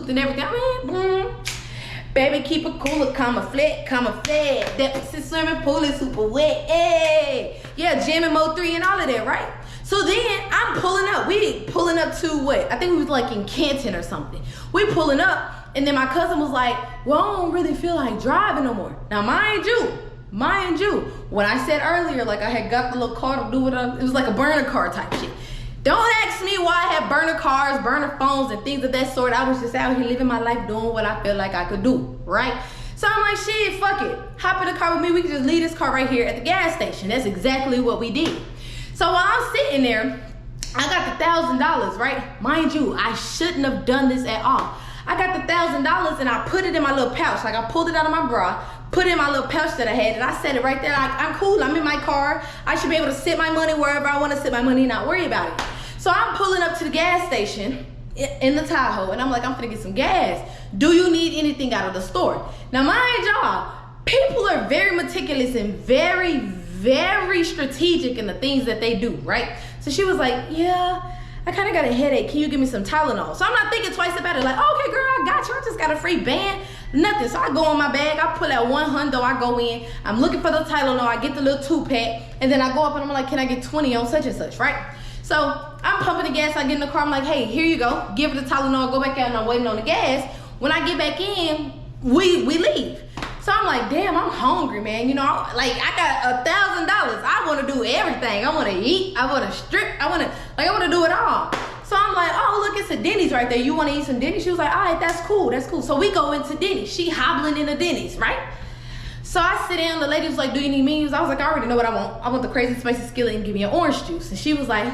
Bluetooth and everything. I mean, baby, keep it cooler, comma flat. Deficit swimming pool is super wet. Hey, yeah, jamming mode 3 and all of that, right? So then I'm pulling up. We pulling up to what? I think we was like in Canton or something. We pulling up, and then my cousin was like, well, I don't really feel like driving no more. Now, mind you, when I said earlier, like I had got the little car to do it was like a burner car type shit. Don't ask me why I had burner cars, burner phones, and things of that sort. I was just out here living my life doing what I felt like I could do, right? So I'm like, shit, fuck it. Hop in the car with me. We can just leave this car right here at the gas station. That's exactly what we did. So while I'm sitting there, I got the $1,000, right? Mind you, I shouldn't have done this at all. I got the $1,000 and I put it in my little pouch. Like I pulled it out of my bra, put it in my little pouch that I had, and I set it right there. Like, I'm cool, I'm in my car. I should be able to sit my money wherever I want to sit my money and not worry about it. So I'm pulling up to the gas station in the Tahoe, and I'm like, I'm finna get some gas. Do you need anything out of the store? Now, mind y'all, people are very meticulous and very, very strategic in the things that they do, right? So she was like, yeah, I kind of got a headache. Can you give me some Tylenol? So I'm not thinking twice about it. Like, okay, girl, I got you. I just got a free band. Nothing. So I go in my bag. I pull out $100. I go in. I'm looking for the Tylenol. I get the little 2-pack. And then I go up and I'm like, can I get 20 on such and such, right? So I'm pumping the gas. I get in the car. I'm like, hey, here you go. Give her the Tylenol. Go back out and I'm waiting on the gas. When I get back in, we leave. So I'm like, damn, I'm hungry, man. You know, like I got $1,000. I want to do everything. I want to eat. I want to strip. I want to do it all. So I'm like, oh, look, it's a Denny's right there. You want to eat some Denny's? She was like, all right, that's cool. That's cool. So we go into Denny's. She hobbling into Denny's, right? So I sit down. The lady was like, do you need menus? I was like, I already know what I want. I want the crazy spicy skillet and give me an orange juice. And she was like,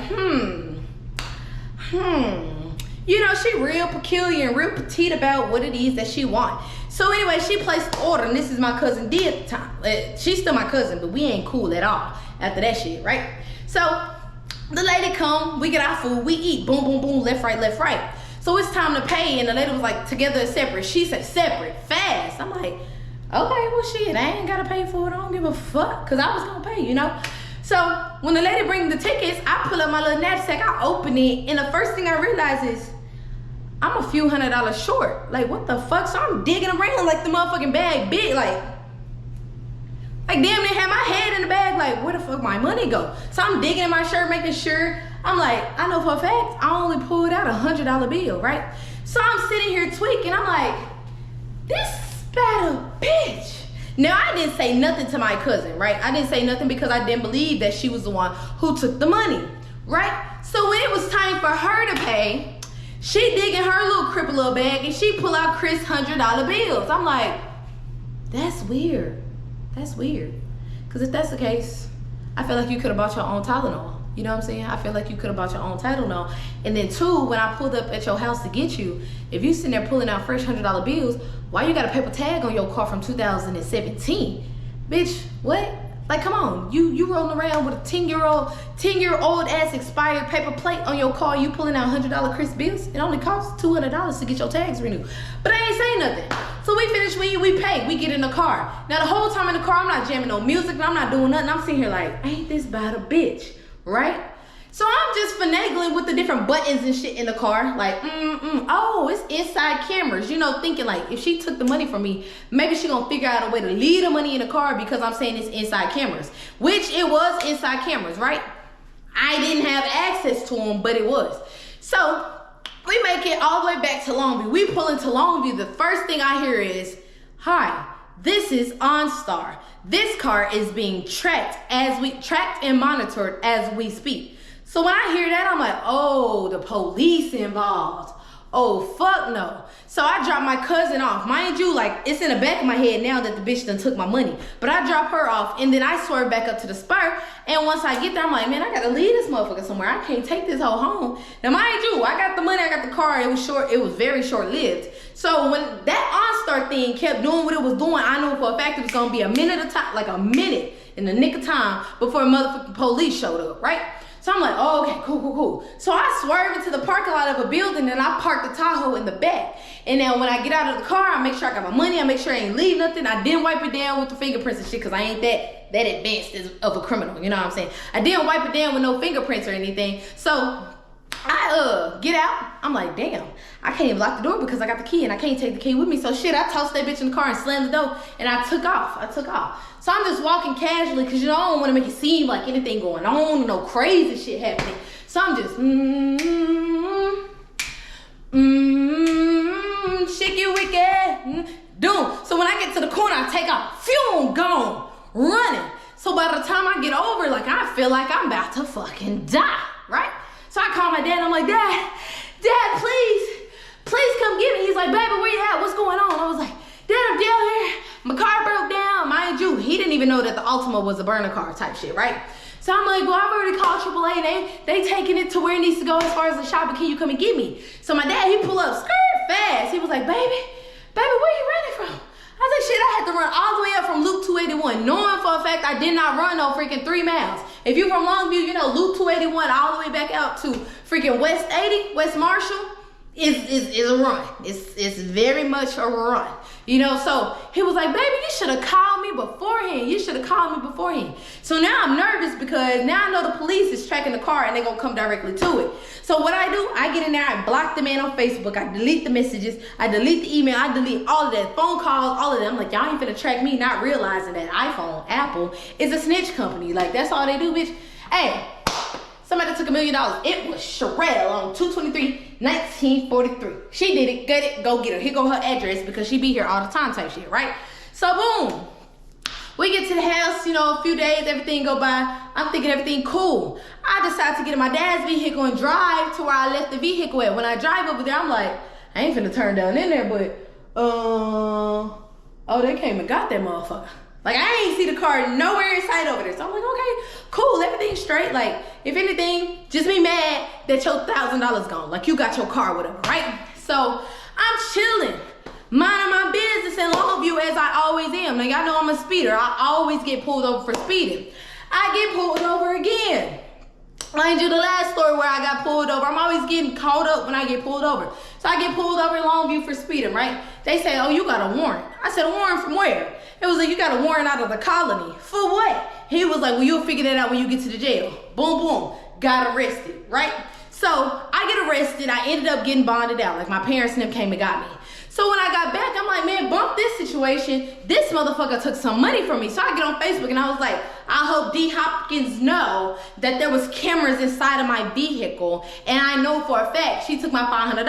You know, she real peculiar and real petite about what it is that she want. So anyway, she placed the order, and this is my cousin D at the time. She's still my cousin, but we ain't cool at all after that shit, right? So the lady come, we get our food, we eat, boom, boom, boom, left, right. So it's time to pay, and the lady was like, together or separate? She said separate, fast. I'm like, okay, well shit, I ain't gotta pay for it. I don't give a fuck, cause I was gonna pay, you know? So when the lady bring the tickets, I pull up my little knapsack, I open it, and the first thing I realize is, I'm a few $100s short. Like, what the fuck? So I'm digging around like the motherfucking bag big, like damn near had my head in the bag, like, where the fuck my money go? So I'm digging in my shirt, making sure. I'm like, I know for a fact, I only pulled out $100 bill, right? So I'm sitting here tweaking. I'm like, this bad a bitch. Now, I didn't say nothing to my cousin, right? I didn't say nothing because I didn't believe that she was the one who took the money, right? So when it was time for her to pay, she dig in her little cripple little bag and she pull out Chris $100 bills. I'm like, that's weird. That's weird. Because if that's the case, I feel like you could have bought your own Tylenol. You know what I'm saying? I feel like you could have bought your own Tylenol. And then two, when I pulled up at your house to get you, if you sitting there pulling out fresh $100 bills, why you got a paper tag on your car from 2017? Bitch, what? Like, come on, you rolling around with a 10-year-old ass expired paper plate on your car, you pulling out $100 Chris bills? It only costs $200 to get your tags renewed. But I ain't saying nothing. So we finish, we pay, we get in the car. Now the whole time in the car, I'm not jamming no music, and I'm not doing nothing. I'm sitting here like, ain't this about a bitch, right? So I'm just finagling with the different buttons and shit in the car. Like, oh, it's inside cameras. You know, thinking like, if she took the money from me, maybe she gonna figure out a way to leave the money in the car because I'm saying it's inside cameras. Which it was inside cameras, right? I didn't have access to them, but it was. So we make it all the way back to Longview. We pull into Longview. The first thing I hear is, hi, this is OnStar. This car is being tracked and monitored as we speak. So when I hear that, I'm like, oh, the police involved. Oh, fuck no. So I drop my cousin off. Mind you, like, it's in the back of my head now that the bitch done took my money. But I drop her off, and then I swerve back up to the spur. And once I get there, I'm like, man, I gotta leave this motherfucker somewhere. I can't take this hoe home. Now, mind you, I got the money, I got the car. It was very short-lived. So when that OnStar thing kept doing what it was doing, I knew for a fact it was gonna be a minute in the nick of time before motherfucking police showed up, right? So I'm like, oh, okay, cool. So I swerve into the parking lot of a building and I park the Tahoe in the back. And now when I get out of the car, I make sure I got my money. I make sure I ain't leave nothing. I didn't wipe it down with the fingerprints and shit because I ain't that advanced of a criminal. You know what I'm saying? I didn't wipe it down with no fingerprints or anything. So I get out. I'm like, damn, I can't even lock the door because I got the key and I can't take the key with me. So shit, I tossed that bitch in the car and slammed the door and I took off. So I'm just walking casually because, you know, I don't want to make it seem like anything going on, no crazy shit happening. So I'm just, shake it wicked, doom. So when I get to the corner, I take off, phew, gone, running. So by the time I get over, like, I feel like I'm about to fucking die, right? So I call my dad, I'm like, Dad, please come get me. He's like, baby, where you at? What's going on? I was like, Dad, I'm down here. My car broke down. Mind you, he didn't even know that the Altima was a burner car type shit, right? So I'm like, well, I've already called AAA. They taking it to where it needs to go as far as the shop, but can you come and get me? So my dad, he pulled up fast. He was like, baby, where you running from? I was like, shit, I had to run all the way up from Loop 281, knowing for a fact I did not run no freaking 3 miles. If you from Longview, you know Loop 281 all the way back out to freaking West 80, West Marshall, is a run. It's very much a run. You know, so he was like, baby, you should have called me beforehand. So now I'm nervous because now I know the police is tracking the car and they're gonna come directly to it. So what I do, I get in there, I block the man on Facebook, I delete the messages, I delete the email, I delete all of that, phone calls, all of that. I'm like, y'all ain't finna track me, not realizing that iPhone, Apple, is a snitch company. Like, that's all they do, bitch. Hey, somebody took $1 million. It was Sherelle on 2/23/1943. She did it, get it, go get her. Here go her address because she be here all the time type shit, right? So boom. We get to the house, you know, a few days, everything go by. I'm thinking everything cool. I decide to get in my dad's vehicle and drive to where I left the vehicle at. When I drive over there, I'm like, I ain't finna turn down in there, but, oh, they came and got that motherfucker. Like, I ain't see the car nowhere in sight over there. So I'm like, okay, cool, everything's straight. Like, if anything, just be mad that your $1,000 gone. Like, you got your car, whatever, right? So I'm chilling, minding my business in Longview as I always am. Now, y'all know I'm a speeder. I always get pulled over for speeding. I get pulled over again. Mind you, the last story where I got pulled over, I'm always getting caught up when I get pulled over. So I get pulled over in Longview for speeding, right? They say, oh, you got a warrant. I said, a warrant from where? It was like, you got a warrant out of the colony. For what? He was like, well, you'll figure that out when you get to the jail. Boom, boom. Got arrested, right? So I get arrested. I ended up getting bonded out. Like, my parents and them came and got me. So when I got back, I'm like, man, bump this situation. This motherfucker took some money from me. So I get on Facebook and I was like, I hope D. Hopkins know that there was cameras inside of my vehicle. And I know for a fact she took my $500.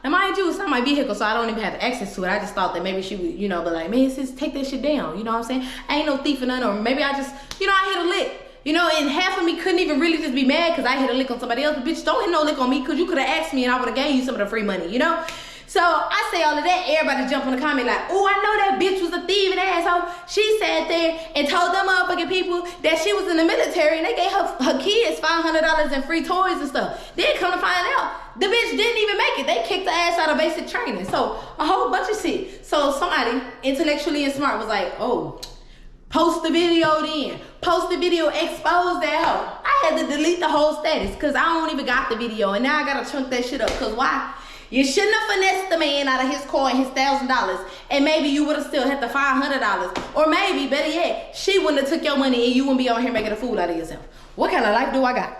Now, mind you, it's not my vehicle, so I don't even have access to it. I just thought that maybe she would, you know, be like, man, sis, take that shit down. You know what I'm saying? I ain't no thief or nothing. Or maybe I just, you know, I hit a lick. You know, and half of me couldn't even really just be mad because I hit a lick on somebody else. But bitch, don't hit no lick on me because you could have asked me and I would have gave you some of the free money, you know? So I say all of that, everybody jump on the comment like, oh, I know that bitch was a thieving asshole. She sat there and told them motherfucking people that she was in the military and they gave her kids $500 in free toys and stuff. Then come to find out, the bitch didn't even make it. They kicked her ass out of basic training. So a whole bunch of shit. So somebody intellectually and smart was like, oh, post the video then. Post the video, expose that hoe. I had to delete the whole status because I don't even got the video. And now I got to chunk that shit up because why? You shouldn't have finessed the man out of his car and his $1,000, and maybe you would have still had the $500. Or maybe, better yet, she wouldn't have took your money and you wouldn't be out here making a fool out of yourself. What kind of life do I got?